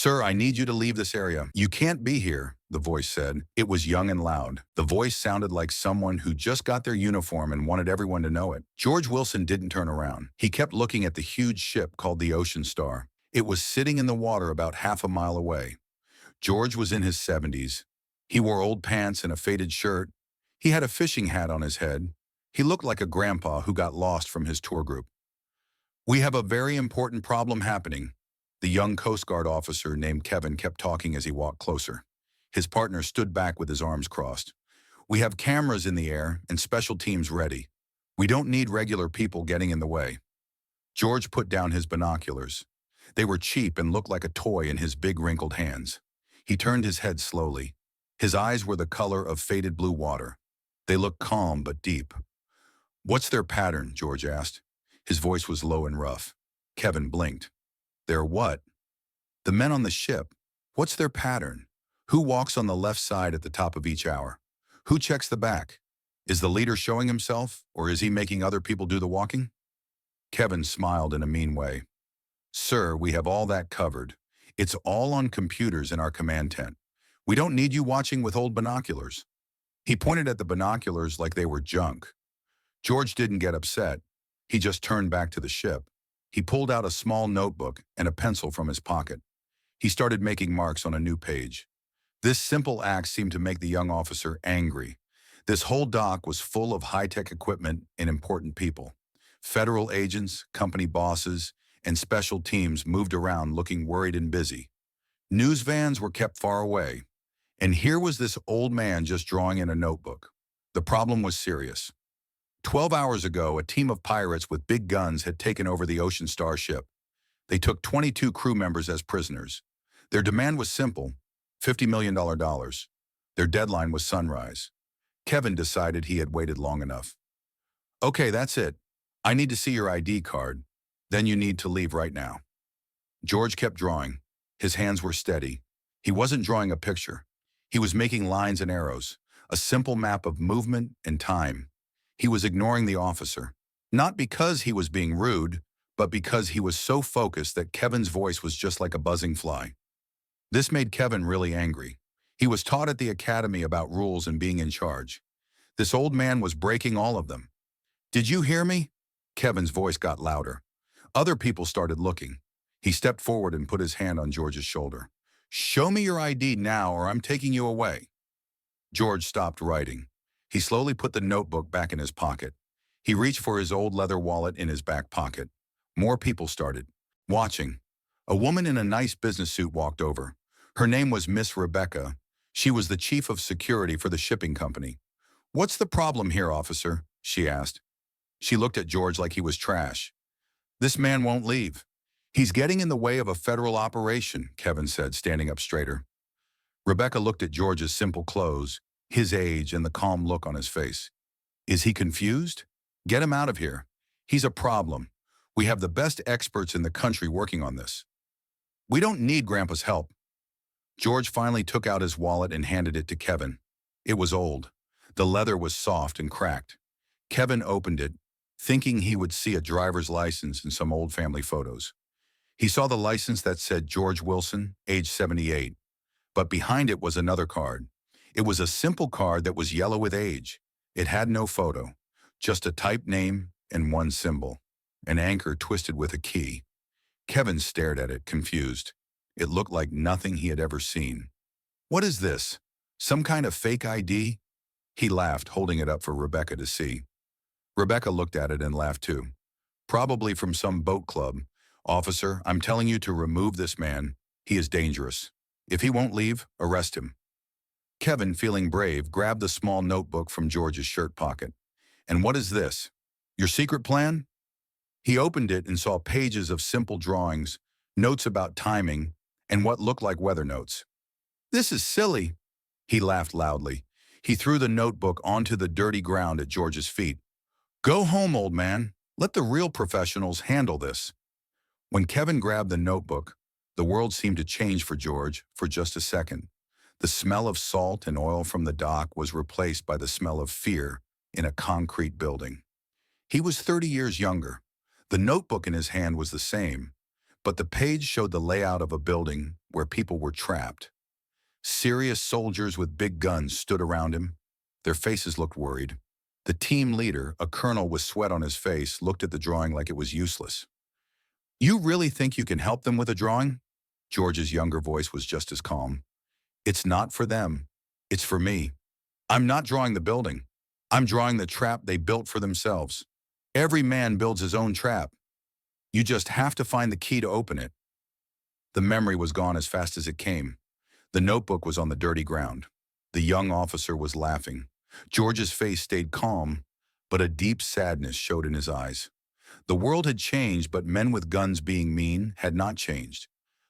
"Sir, I need you to leave this area. You can't be here," the voice said. It was young and loud. The voice sounded like someone who just got their uniform and wanted everyone to know it. George Wilson didn't turn around. He kept looking at the huge ship called the Ocean Star. It was sitting in the water about half a mile away. George was in his 70s. He wore old pants and a faded shirt. He had a fishing hat on his head. He looked like a grandpa who got lost from his tour group. "We have a very important problem happening." The young Coast Guard officer named Kevin kept talking as he walked closer. His partner stood back with his arms crossed. "We have cameras in the air and special teams ready. We don't need regular people getting in the way." George put down his binoculars. They were cheap and looked like a toy in his big wrinkled hands. He turned his head slowly. His eyes were the color of faded blue water. They looked calm but deep. "What's their pattern?" George asked. His voice was low and rough. Kevin blinked. "Their what?" "The men on the ship. What's their pattern? Who walks on the left side at the top of each hour? Who checks the back? Is the leader showing himself, or is he making other people do the walking?" Kevin smiled in a mean way. "Sir, we have all that covered. It's all on computers in our command tent. We don't need you watching with old binoculars." He pointed at the binoculars like they were junk. George didn't get upset. He just turned back to the ship. He pulled out a small notebook and a pencil from his pocket. He started making marks on a new page. This simple act seemed to make the young officer angry. This whole dock was full of high-tech equipment and important people. Federal agents, company bosses, and special teams moved around looking worried and busy. News vans were kept far away. And here was this old man just drawing in a notebook. The problem was serious. 12 hours ago, a team of pirates with big guns had taken over the Ocean Star ship. They took 22 crew members as prisoners. Their demand was simple, $50 million. Their deadline was sunrise. Kevin decided he had waited long enough. "Okay, that's it. I need to see your ID card. Then you need to leave right now." George kept drawing. His hands were steady. He wasn't drawing a picture. He was making lines and arrows, a simple map of movement and time. He was ignoring the officer, not because he was being rude, but because he was so focused that Kevin's voice was just like a buzzing fly. This made Kevin really angry. He was taught at the academy about rules and being in charge. This old man was breaking all of them. "Did you hear me?" Kevin's voice got louder. Other people started looking. He stepped forward and put his hand on George's shoulder. "Show me your ID now or I'm taking you away." George stopped writing. He slowly put the notebook back in his pocket. He reached for his old leather wallet in his back pocket. More people started watching. A woman in a nice business suit walked over. Her name was Miss Rebecca. She was the chief of security for the shipping company. "What's the problem here, officer?" she asked. She looked at George like he was trash. "This man won't leave. He's getting in the way of a federal operation," Kevin said, standing up straighter. Rebecca looked at George's simple clothes, his age, and the calm look on his face. "Is he confused? Get him out of here. He's a problem. We have the best experts in the country working on this. We don't need Grandpa's help." George finally took out his wallet and handed it to Kevin. It was old. The leather was soft and cracked. Kevin opened it, thinking he would see a driver's license and some old family photos. He saw the license that said George Wilson, age 78. But behind it was another card. It was a simple card that was yellow with age. It had no photo, just a typed name and one symbol, an anchor twisted with a key. Kevin stared at it, confused. It looked like nothing he had ever seen. "What is this? Some kind of fake ID?" He laughed, holding it up for Rebecca to see. Rebecca looked at it and laughed too. "Probably from some boat club. Officer, I'm telling you to remove this man. He is dangerous. If he won't leave, arrest him." Kevin, feeling brave, grabbed the small notebook from George's shirt pocket. "And what is this? Your secret plan?" He opened it and saw pages of simple drawings, notes about timing, and what looked like weather notes. "This is silly." He laughed loudly. He threw the notebook onto the dirty ground at George's feet. "Go home, old man. Let the real professionals handle this." When Kevin grabbed the notebook, the world seemed to change for George for just a second. The smell of salt and oil from the dock was replaced by the smell of fear in a concrete building. He was 30 years younger. The notebook in his hand was the same, But the page showed the layout of a building where people were trapped. Serious soldiers with big guns stood around him. Their faces looked worried. The team leader, a colonel with sweat on his face, looked at the drawing like it was useless. "You really think you can help them with a drawing?" George's younger voice was just as calm. "It's not for them. It's for me. I'm not drawing the building. I'm drawing the trap they built for themselves. Every man builds his own trap. You just have to find the key to open it." The memory was gone as fast as it came. The notebook was on the dirty ground. The young officer was laughing. George's face stayed calm, but a deep sadness showed in his eyes. The world had changed, but men with guns being mean had not changed.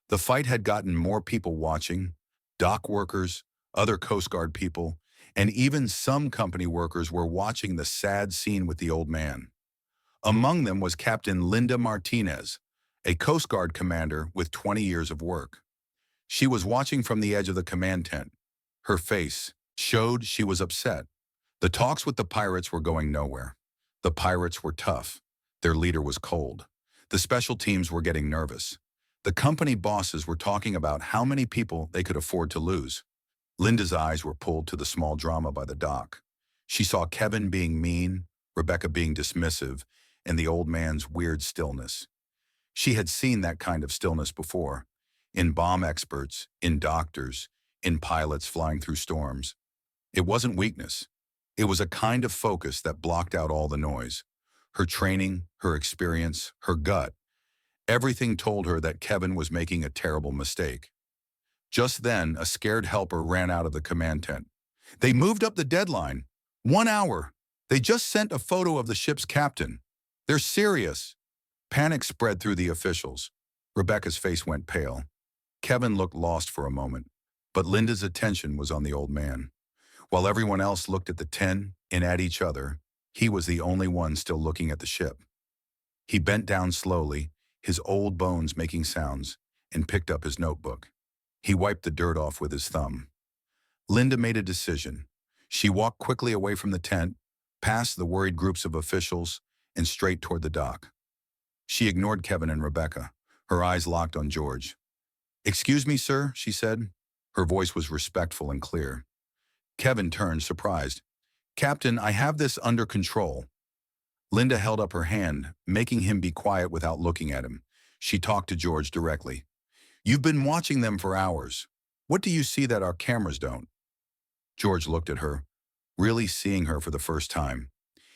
The fight had gotten more people watching, dock workers, other Coast Guard people, and even some company workers were watching the sad scene with the old man. Among them was Captain Linda Martinez, a Coast Guard commander with 20 years of work. She was watching from the edge of the command tent. Her face showed she was upset. The talks with the pirates were going nowhere. The pirates were tough. Their leader was cold. The special teams were getting nervous. The company bosses were talking about how many people they could afford to lose. Linda's eyes were pulled to the small drama by the dock. She saw Kevin being mean, Rebecca being dismissive, and the old man's weird stillness. She had seen that kind of stillness before, in bomb experts, in doctors, in pilots flying through storms. It wasn't weakness. It was a kind of focus that blocked out all the noise. Her training, her experience, her gut. Everything told her that Kevin was making a terrible mistake. Just then, a scared helper ran out of the command tent. "They moved up the deadline. 1 hour. They just sent a photo of the ship's captain. They're serious." Panic spread through the officials. Rebecca's face went pale. Kevin looked lost for a moment, but Linda's attention was on the old man. While everyone else looked at the tent and at each other, he was the only one still looking at the ship. He bent down slowly, his old bones making sounds, and picked up his notebook. He wiped the dirt off with his thumb. Linda made a decision. She walked quickly away from the tent, past the worried groups of officials, and straight toward the dock. She ignored Kevin and Rebecca, her eyes locked on George. "Excuse me, sir," she said. Her voice was respectful and clear. Kevin turned, surprised. "Captain, I have this under control." Linda held up her hand, making him be quiet without looking at him. She talked to George directly. "You've been watching them for hours. What do you see that our cameras don't?" George looked at her, really seeing her for the first time.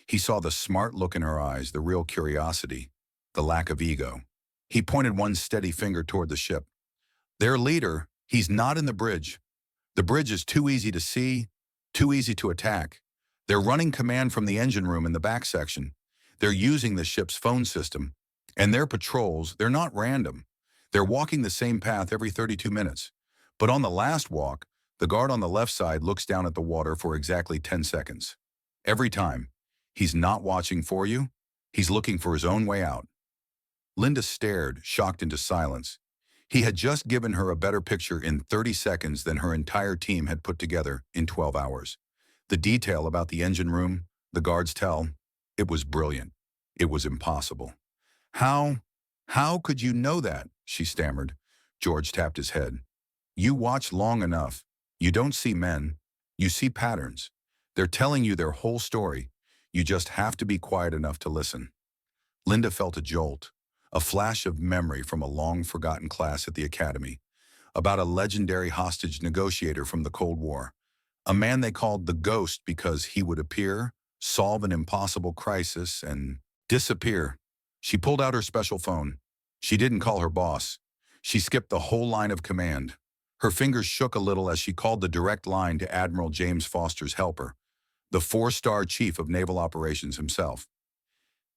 He saw the smart look in her eyes, the real curiosity, the lack of ego. He pointed one steady finger toward the ship. "Their leader, he's not in the bridge. The bridge is too easy to see, too easy to attack. They're running command from the engine room in the back section. They're using the ship's phone system. And their patrols, they're not random. They're walking the same path every 32 minutes. But on the last walk, the guard on the left side looks down at the water for exactly 10 seconds. Every time. He's not watching for you. He's looking for his own way out." Linda stared, shocked into silence. He had just given her a better picture in 30 seconds than her entire team had put together in 12 hours. The detail about the engine room, the guards tell, it was brilliant. It was impossible. How could you know that?" she stammered. George tapped his head. "You watch long enough. You don't see men. You see patterns. They're telling you their whole story. You just have to be quiet enough to listen." Linda felt a jolt, a flash of memory from a long-forgotten class at the academy, about a legendary hostage negotiator from the Cold War, a man they called the Ghost because he would appear, solve an impossible crisis, and disappear. She pulled out her special phone. She didn't call her boss. She skipped the whole line of command. Her fingers shook a little as she called the direct line to Admiral James Foster's helper, the 4-star chief of naval operations himself.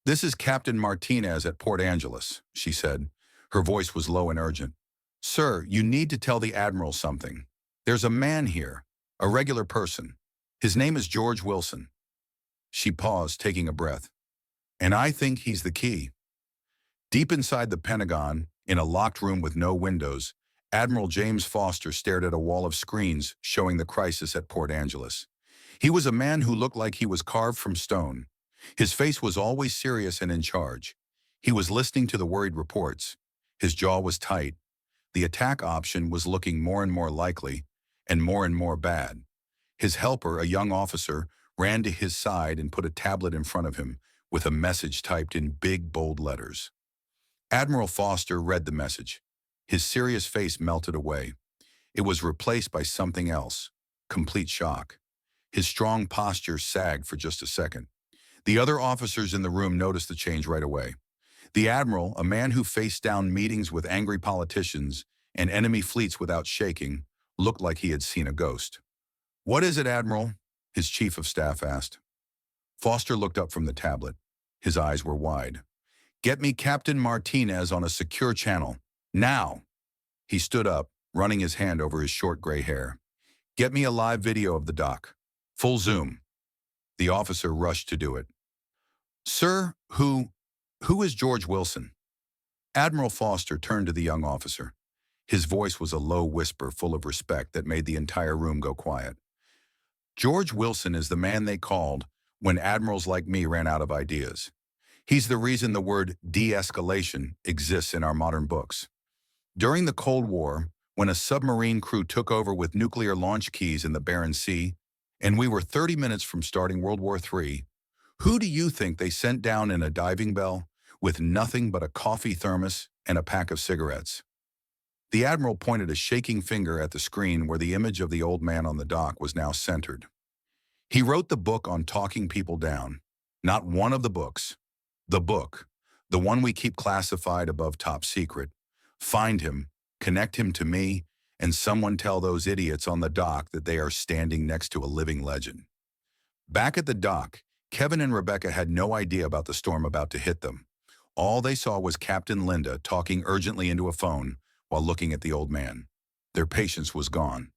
"This is Captain Martinez at Port Angeles," she said. Her voice was low and urgent. "Sir, you need to tell the Admiral something. There's a man here, a regular person. His name is George Wilson." She paused, taking a breath. "And I think he's the key." Deep inside the Pentagon, in a locked room with no windows, Admiral James Foster stared at a wall of screens showing the crisis at Port Angeles. He was a man who looked like he was carved from stone. His face was always serious and in charge. He was listening to the worried reports. His jaw was tight. The attack option was looking more and more likely, and more bad. His helper, a young officer, ran to his side and put a tablet in front of him with a message typed in big, bold letters. Admiral Foster read the message. His serious face melted away. It was replaced by something else. Complete shock. His strong posture sagged for just a second. The other officers in the room noticed the change right away. The Admiral, a man who faced down meetings with angry politicians and enemy fleets without shaking, looked like he had seen a ghost. "What is it, Admiral?" his chief of staff asked. Foster looked up from the tablet. His eyes were wide. "Get me Captain Martinez on a secure channel. Now!" He stood up, running his hand over his short gray hair. "Get me a live video of the dock. Full zoom." The officer rushed to do it. "Sir, who is George Wilson?" Admiral Foster turned to the young officer. His voice was a low whisper full of respect that made the entire room go quiet. "George Wilson is the man they called when admirals like me ran out of ideas. He's the reason the word de-escalation exists in our modern books. During the Cold War, when a submarine crew took over with nuclear launch keys in the Barents Sea, and we were 30 minutes from starting World War III, who do you think they sent down in a diving bell with nothing but a coffee thermos and a pack of cigarettes?" The Admiral pointed a shaking finger at the screen where the image of the old man on the dock was now centered. "He wrote the book on talking people down. Not one of the books. The book. The one we keep classified above top secret. Find him, connect him to me, and someone tell those idiots on the dock that they are standing next to a living legend." Back at the dock, Kevin and Rebecca had no idea about the storm about to hit them. All they saw was Captain Linda talking urgently into a phone while looking at the old man. Their patience was gone.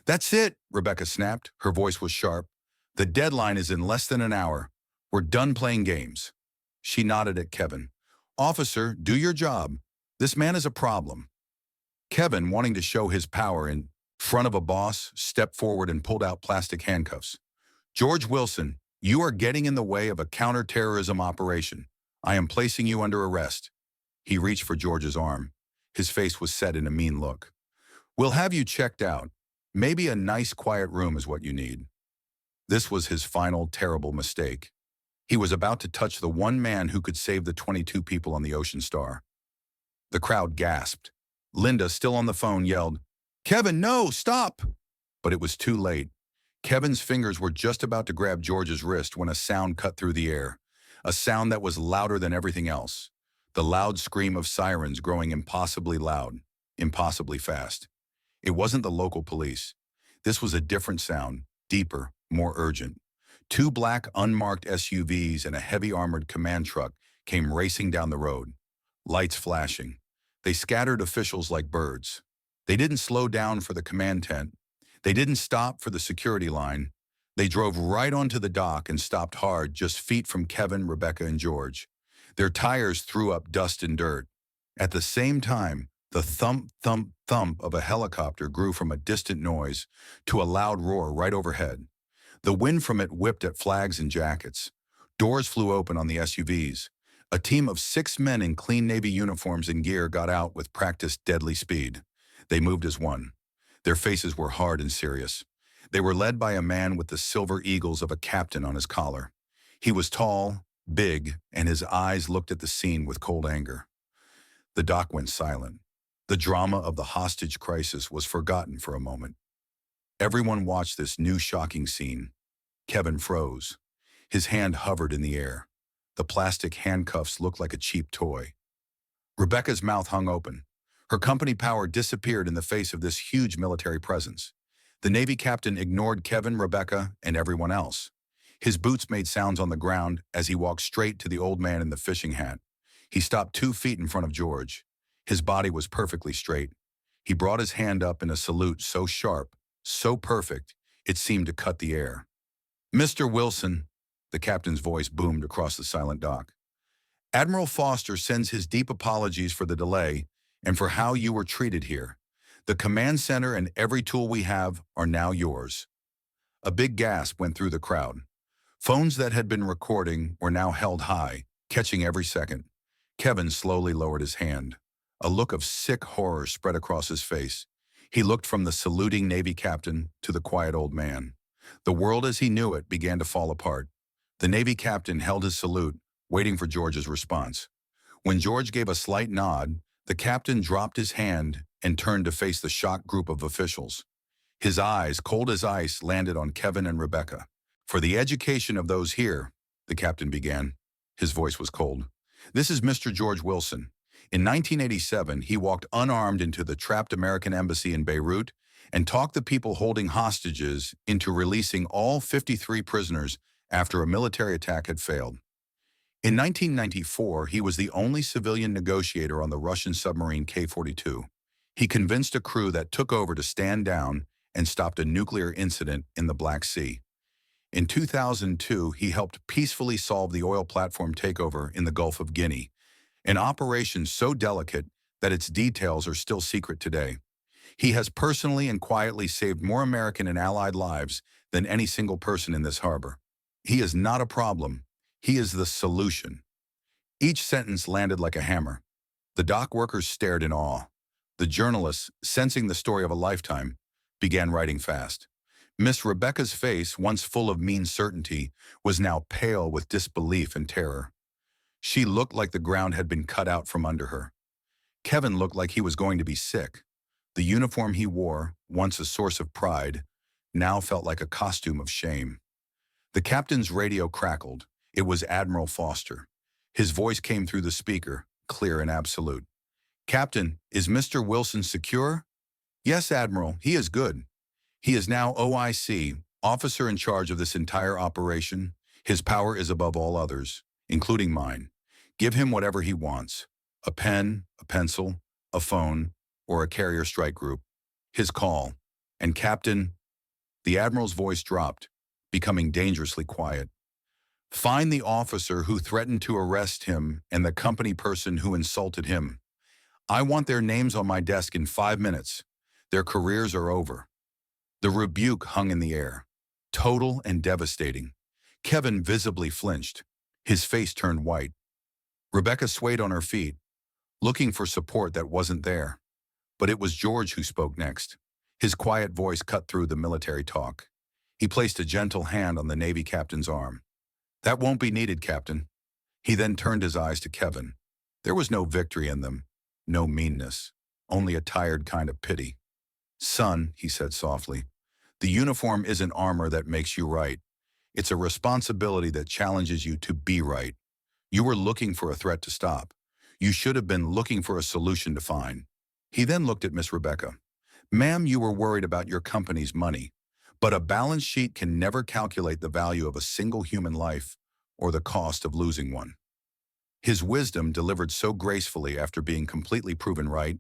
"That's it," Rebecca snapped. Her voice was sharp. "The deadline is in less than an hour. We're done playing games." She nodded at Kevin. "Officer, do your job. This man is a problem." Kevin, wanting to show his power in front of a boss, stepped forward and pulled out plastic handcuffs. "George Wilson, you are getting in the way of a counterterrorism operation. I am placing you under arrest." He reached for George's arm. His face was set in a mean look. "We'll have you checked out. Maybe a nice quiet room is what you need." This was his final terrible mistake. He was about to touch the one man who could save the 22 people on the Ocean Star. The crowd gasped. Linda, still on the phone, yelled, "Kevin, no, stop!" But it was too late. Kevin's fingers were just about to grab George's wrist when a sound cut through the air. A sound that was louder than everything else. The loud scream of sirens growing impossibly loud, impossibly fast. It wasn't the local police. This was a different sound, deeper, more urgent. Two black, unmarked SUVs and a heavy armored command truck came racing down the road. Lights flashing. They scattered officials like birds. They didn't slow down for the command tent. They didn't stop for the security line. They drove right onto the dock and stopped hard just feet from Kevin, Rebecca, and George. Their tires threw up dust and dirt. At the same time, the thump, thump, thump of a helicopter grew from a distant noise to a loud roar right overhead. The wind from it whipped at flags and jackets. Doors flew open on the SUVs. A team of 6 men in clean Navy uniforms and gear got out with practiced deadly speed. They moved as one. Their faces were hard and serious. They were led by a man with the silver eagles of a captain on his collar. He was tall, big, and his eyes looked at the scene with cold anger. The dock went silent. The drama of the hostage crisis was forgotten for a moment. Everyone watched this new shocking scene. Kevin froze. His hand hovered in the air. The plastic handcuffs looked like a cheap toy. Rebecca's mouth hung open. Her company power disappeared in the face of this huge military presence. The Navy captain ignored Kevin, Rebecca, and everyone else. His boots made sounds on the ground as he walked straight to the old man in the fishing hat. He stopped 2 feet in front of George. His body was perfectly straight. He brought his hand up in a salute so sharp, so perfect, it seemed to cut the air. "Mr. Wilson," the captain's voice boomed across the silent dock. "Admiral Foster sends his deep apologies for the delay and for how you were treated here. The command center and every tool we have are now yours." A big gasp went through the crowd. Phones that had been recording were now held high, catching every second. Kevin slowly lowered his hand. A look of sick horror spread across his face. He looked from the saluting Navy captain to the quiet old man. The world as he knew it began to fall apart. The Navy captain held his salute, waiting for George's response. When George gave a slight nod, the captain dropped his hand and turned to face the shocked group of officials. His eyes, cold as ice, landed on Kevin and Rebecca. "For the education of those here," the captain began. His voice was cold. "This is Mr. George Wilson. In 1987, he walked unarmed into the trapped American embassy in Beirut and talked the people holding hostages into releasing all 53 prisoners after a military attack had failed. In 1994, he was the only civilian negotiator on the Russian submarine K-42. He convinced a crew that took over to stand down and stopped a nuclear incident in the Black Sea. In 2002, he helped peacefully solve the oil platform takeover in the Gulf of Guinea, an operation so delicate that its details are still secret today. He has personally and quietly saved more American and Allied lives than any single person in this harbor. He is not a problem. He is the solution." Each sentence landed like a hammer. The dock workers stared in awe. The journalists, sensing the story of a lifetime, began writing fast. Miss Rebecca's face, once full of mean certainty, was now pale with disbelief and terror. She looked like the ground had been cut out from under her. Kevin looked like he was going to be sick. The uniform he wore, once a source of pride, now felt like a costume of shame. The captain's radio crackled. It was Admiral Foster. His voice came through the speaker, clear and absolute. "Captain, is Mr. Wilson secure?" "Yes, Admiral, he is good. He is now OIC, officer in charge of this entire operation. His power is above all others, including mine. Give him whatever he wants. A pen, a pencil, a phone, or a carrier strike group. His call. And Captain," the Admiral's voice dropped, becoming dangerously quiet, "find the officer who threatened to arrest him and the company person who insulted him. I want their names on my desk in 5 minutes. Their careers are over." The rebuke hung in the air, total and devastating. Kevin visibly flinched. His face turned white. Rebecca swayed on her feet, looking for support that wasn't there. But it was George who spoke next. His quiet voice cut through the military talk. He placed a gentle hand on the Navy captain's arm. "That won't be needed, Captain." He then turned his eyes to Kevin. There was no victory in them, no meanness, only a tired kind of pity. "Son," he said softly, "the uniform isn't armor that makes you right. It's a responsibility that challenges you to be right. You were looking for a threat to stop. You should have been looking for a solution to find." He then looked at Miss Rebecca. "Ma'am, you were worried about your company's money, but a balance sheet can never calculate the value of a single human life or the cost of losing one." His wisdom, delivered so gracefully after being completely proven right,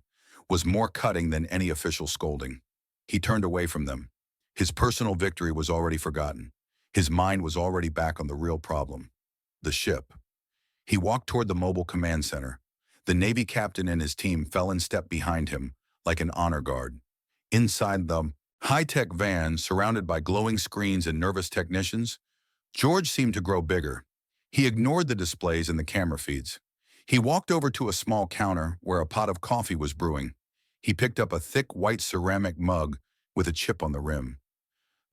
was more cutting than any official scolding. He turned away from them. His personal victory was already forgotten. His mind was already back on the real problem, the ship. He walked toward the mobile command center. The Navy captain and his team fell in step behind him, like an honor guard. Inside the high-tech van, surrounded by glowing screens and nervous technicians, George seemed to grow bigger. He ignored the displays and the camera feeds. He walked over to a small counter where a pot of coffee was brewing. He picked up a thick white ceramic mug with a chip on the rim.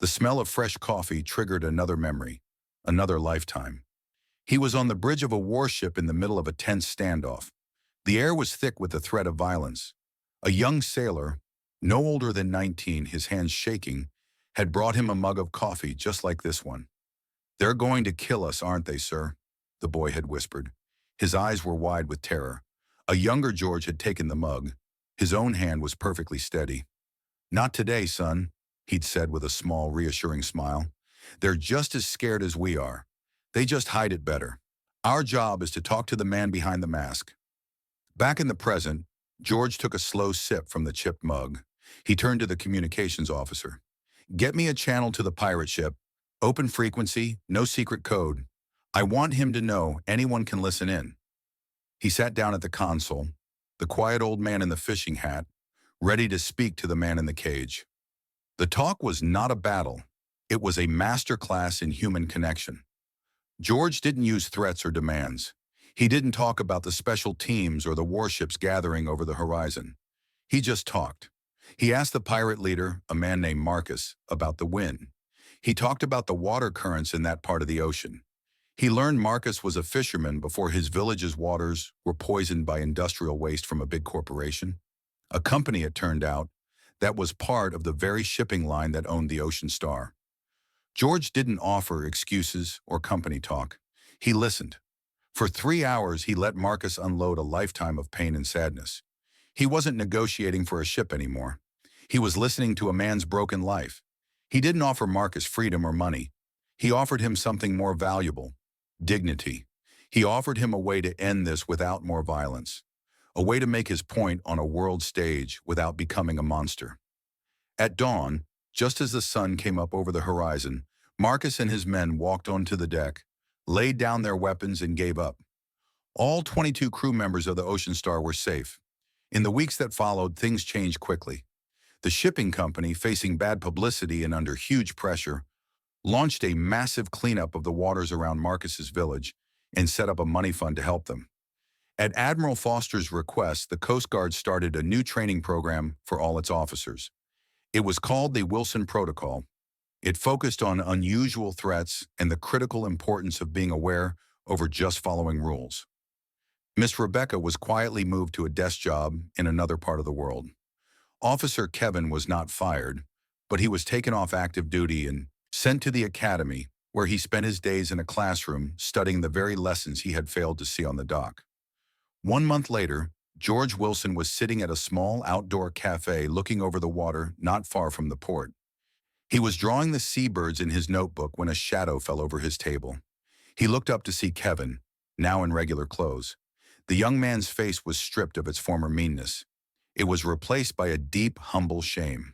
The smell of fresh coffee triggered another memory, another lifetime. He was on the bridge of a warship in the middle of a tense standoff. The air was thick with the threat of violence. A young sailor, no older than 19, his hands shaking, had brought him a mug of coffee just like this one. "They're going to kill us, aren't they, sir?" the boy had whispered. His eyes were wide with terror. A younger George had taken the mug. His own hand was perfectly steady. "Not today, son," he'd said with a small, reassuring smile. "They're just as scared as we are. They just hide it better. Our job is to talk to the man behind the mask." Back in the present, George took a slow sip from the chipped mug. He turned to the communications officer. "Get me a channel to the pirate ship. Open frequency, no secret code. I want him to know anyone can listen in." He sat down at the console, the quiet old man in the fishing hat, ready to speak to the man in the cage. The talk was not a battle. It was a master class in human connection. George didn't use threats or demands. He didn't talk about the special teams or the warships gathering over the horizon. He just talked. He asked the pirate leader, a man named Marcus, about the wind. He talked about the water currents in that part of the ocean. He learned Marcus was a fisherman before his village's waters were poisoned by industrial waste from a big corporation. A company, it turned out, that was part of the very shipping line that owned the Ocean Star. George didn't offer excuses or company talk. He listened. For 3 hours, he let Marcus unload a lifetime of pain and sadness. He wasn't negotiating for a ship anymore. He was listening to a man's broken life. He didn't offer Marcus freedom or money. He offered him something more valuable: dignity. He offered him a way to end this without more violence, a way to make his point on a world stage without becoming a monster. At dawn, just as the sun came up over the horizon, Marcus and his men walked onto the deck, laid down their weapons, and gave up. All 22 crew members of the Ocean Star were safe. In the weeks that followed, things changed quickly. The shipping company, facing bad publicity and under huge pressure, launched a massive cleanup of the waters around Marcus's village and set up a money fund to help them. At Admiral Foster's request, the Coast Guard started a new training program for all its officers. It was called the Wilson Protocol. It focused on unusual threats and the critical importance of being aware over just following rules. Miss Rebecca was quietly moved to a desk job in another part of the world. Officer Kevin was not fired, but he was taken off active duty and sent to the academy, where he spent his days in a classroom studying the very lessons he had failed to see on the dock. 1 month later, George Wilson was sitting at a small outdoor cafe looking over the water not far from the port. He was drawing the seabirds in his notebook when a shadow fell over his table. He looked up to see Kevin, now in regular clothes. The young man's face was stripped of its former meanness. It was replaced by a deep, humble shame.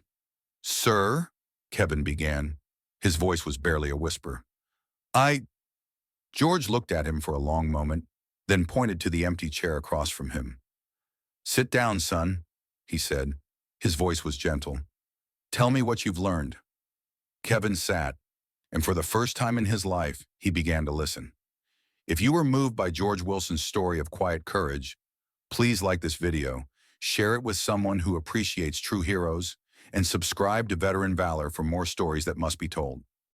"Sir," Kevin began. His voice was barely a whisper. George looked at him for a long moment, then pointed to the empty chair across from him. "Sit down, son," he said. His voice was gentle. "Tell me what you've learned." Kevin sat, and for the first time in his life, he began to listen. If you were moved by George Wilson's story of quiet courage, please like this video, share it with someone who appreciates true heroes, and subscribe to Veteran Valor for more stories that must be told.